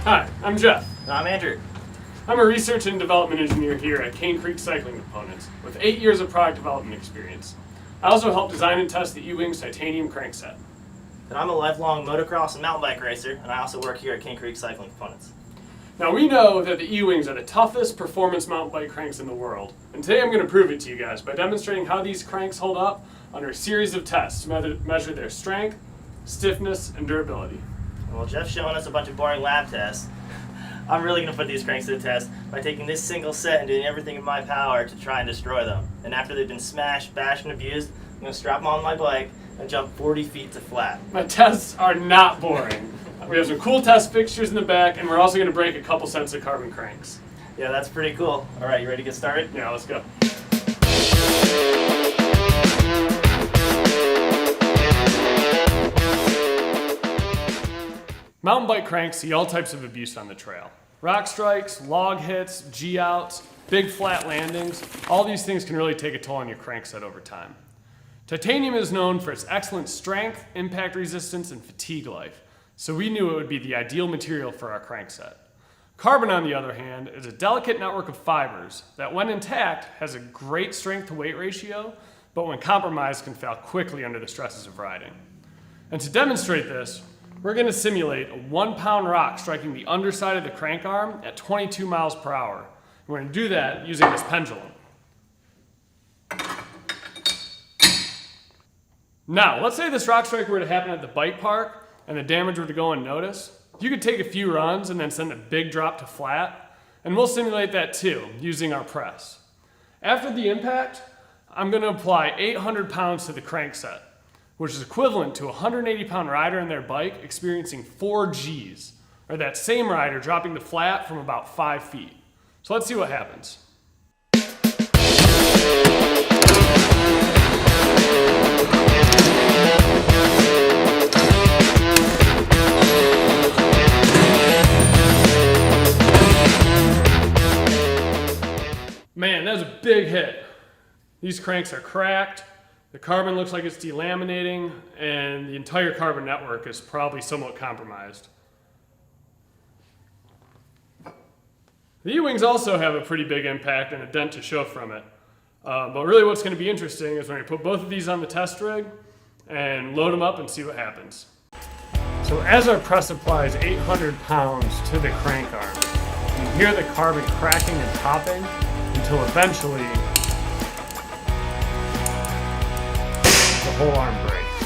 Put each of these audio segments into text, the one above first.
Hi, I'm Jeff. I'm Andrew. I'm a research and development engineer here at Cane Creek Cycling Components with 8 years of product development experience. I also help design and test the eeWings titanium crankset. And I'm a lifelong motocross and mountain bike racer, and I also work here at Cane Creek Cycling Components. Now we know that the eeWings are the toughest performance mountain bike cranks in the world, and today I'm going to prove it to you guys by demonstrating how these cranks hold up under a series of tests to measure their strength, stiffness, and durability. Well, Jeff's showing us a bunch of boring lab tests. I'm really going to put these cranks to the test by taking this single set and doing everything in my power to try and destroy them. And after they've been smashed, bashed, and abused, I'm going to strap them on my bike and jump 40 feet to flat. My tests are not boring. We have some cool test fixtures in the back, and we're also going to break a couple sets of carbon cranks. Yeah, that's pretty cool. All right, you ready to get started? Yeah, let's go. Mountain bike cranks see all types of abuse on the trail. Rock strikes, log hits, G-outs, big flat landings, all these things can really take a toll on your crankset over time. Titanium is known for its excellent strength, impact resistance, and fatigue life, so we knew it would be the ideal material for our crankset. Carbon, on the other hand, is a delicate network of fibers that, when intact, has a great strength-to-weight ratio, but when compromised can fail quickly under the stresses of riding. And to demonstrate this, we're going to simulate a 1-pound rock striking the underside of the crank arm at 22 miles per hour. We're going to do that using this pendulum. Now, let's say this rock strike were to happen at the bike park and the damage were to go unnoticed. You could take a few runs and then send a big drop to flat, and we'll simulate that too using our press. After the impact, I'm going to apply 800 pounds to the crankset, which is equivalent to a 180-pound rider and their bike experiencing 4 Gs, or that same rider dropping to flat from about 5 feet. So let's see what happens. Man, that was a big hit. These cranks are cracked. The carbon looks like it's delaminating, and the entire carbon network is probably somewhat compromised. The eeWings also have a pretty big impact and a dent to show from it. But really what's going to be interesting is when we put both of these on the test rig and load them up and see what happens. So as our press applies 800 pounds to the crank arm, you hear the carbon cracking and popping until eventually the whole arm breaks.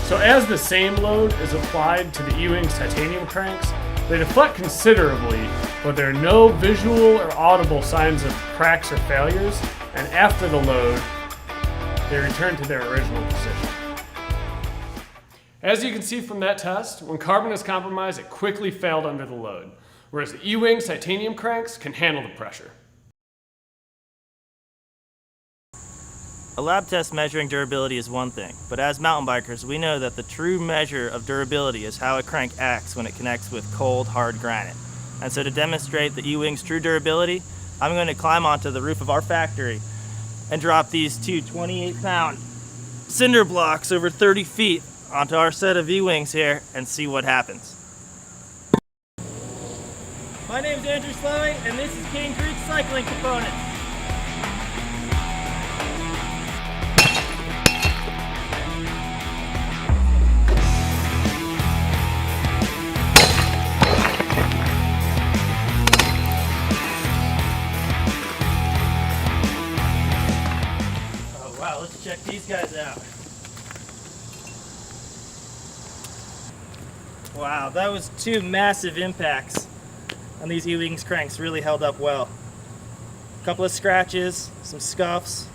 So as the same load is applied to the eeWings titanium cranks, they deflect considerably, but there are no visual or audible signs of cracks or failures, and after the load, they return to their original position. As you can see from that test, when carbon is compromised, it quickly failed under the load, whereas the eeWings titanium cranks can handle the pressure. A lab test measuring durability is one thing, but as mountain bikers, we know that the true measure of durability is how a crank acts when it connects with cold, hard granite. And so to demonstrate the eeWings' true durability, I'm going to climb onto the roof of our factory and drop these two 28-pound cinder blocks over 30 feet onto our set of eeWings here and see what happens. My name is Andrew Slowing, and this is Cane Creek Cycling Components. Let's check these guys out. Wow, that was 2 massive impacts on these eeWings cranks. Really held up well. A couple of scratches, some scuffs,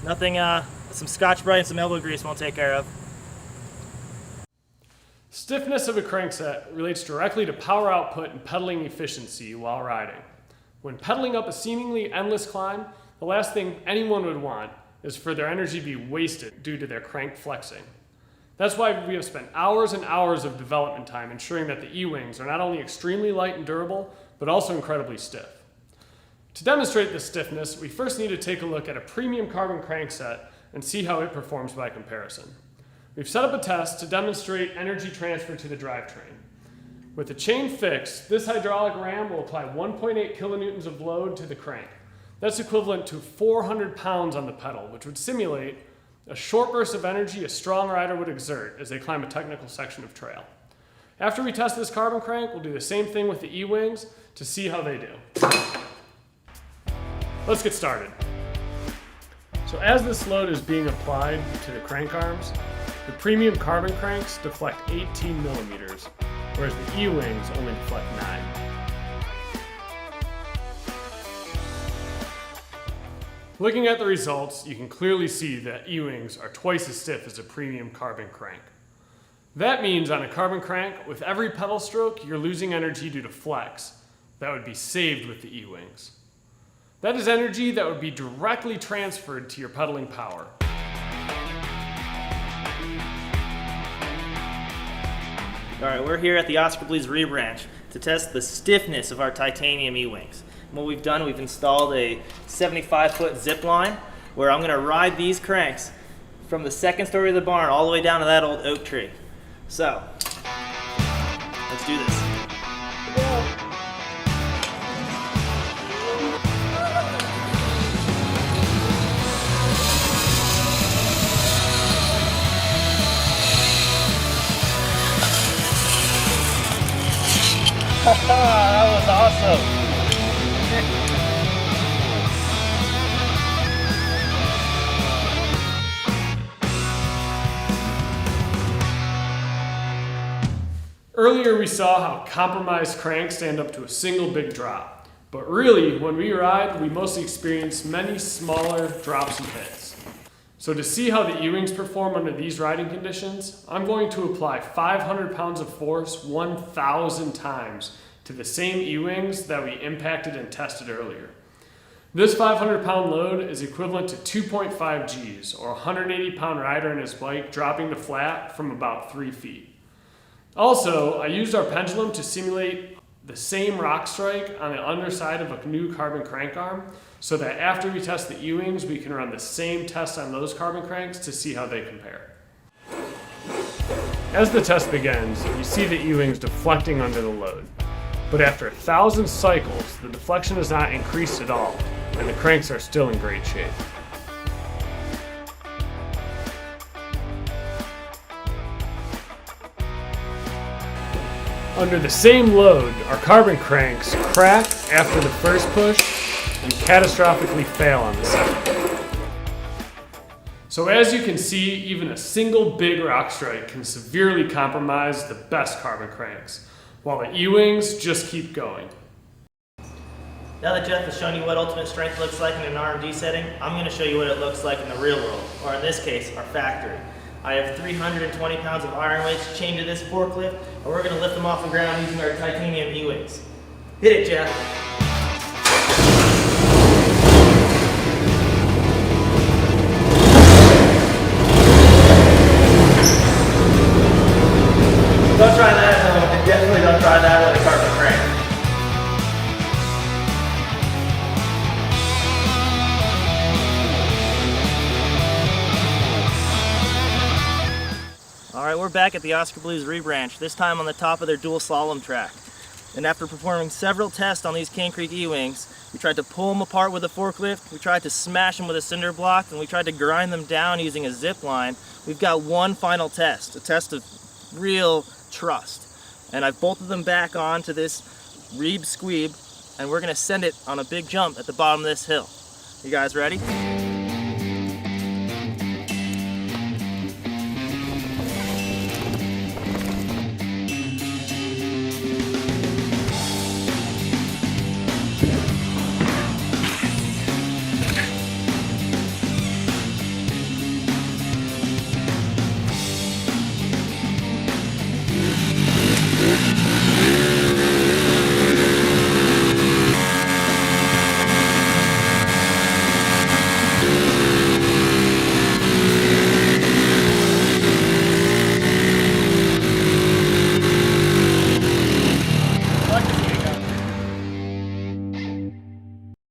nothing, some Scotch-Brite and some elbow grease won't take care of. Stiffness of a crankset relates directly to power output and pedaling efficiency while riding. When pedaling up a seemingly endless climb, the last thing anyone would want is for their energy to be wasted due to their crank flexing. That's why we have spent hours and hours of development time ensuring that the eeWings are not only extremely light and durable, but also incredibly stiff. To demonstrate this stiffness, we first need to take a look at a premium carbon crankset and see how it performs by comparison. We've set up a test to demonstrate energy transfer to the drivetrain. With the chain fixed, this hydraulic ram will apply 1.8 kilonewtons of load to the crank. That's equivalent to 400 pounds on the pedal, which would simulate a short burst of energy a strong rider would exert as they climb a technical section of trail. After we test this carbon crank, we'll do the same thing with the eeWings to see how they do. Let's get started. So as this load is being applied to the crank arms, the premium carbon cranks deflect 18 millimeters, whereas the eeWings only deflect 9. Looking at the results, you can clearly see that eeWings are twice as stiff as a premium carbon crank. That means on a carbon crank, with every pedal stroke, you're losing energy due to flex that would be saved with the eeWings. That is energy that would be directly transferred to your pedaling power. All right, we're here at the Oscar Blues Rebranch to test the stiffness of our titanium eeWings. And what we've done, we've installed a 75-foot zip line where I'm gonna ride these cranks from the second story of the barn all the way down to that old oak tree. So, let's do this. That was awesome. Earlier we saw how compromised cranks stand up to a single big drop. But really, when we ride, we mostly experience many smaller drops and hits. So to see how the eeWings perform under these riding conditions, I'm going to apply 500 pounds of force 1,000 times to the same eeWings that we impacted and tested earlier. This 500-pound load is equivalent to 2.5 Gs, or a 180-pound rider and his bike dropping to flat from about 3 feet. Also, I used our pendulum to simulate the same rock strike on the underside of a new carbon crank arm, so that after we test the eeWings, we can run the same test on those carbon cranks to see how they compare. As the test begins, you see the eeWings deflecting under the load. But after 1,000 cycles, the deflection has not increased at all, and the cranks are still in great shape. Under the same load, our carbon cranks crack after the first push and catastrophically fail on the second. So as you can see, even a single big rock strike can severely compromise the best carbon cranks, while the eeWings just keep going. Now that Jeff has shown you what ultimate strength looks like in an RMD setting, I'm going to show you what it looks like in the real world, or in this case, our factory. I have 320 pounds of iron weights chained to this forklift, and we're going to lift them off the ground using our titanium eeWings. Hit it, Jeff. Don't try that at home. Definitely don't try that with a carbon crank. Alright, we're back at the Oscar Blues Rebranch, this time on the top of their dual slalom track. And after performing several tests on these Cane Creek eeWings, we tried to pull them apart with a forklift, we tried to smash them with a cinder block, and we tried to grind them down using a zip line. We've got one final test, a test of real trust. And I've bolted them back onto this Reeb Squeeb, and we're going to send it on a big jump at the bottom of this hill. You guys ready?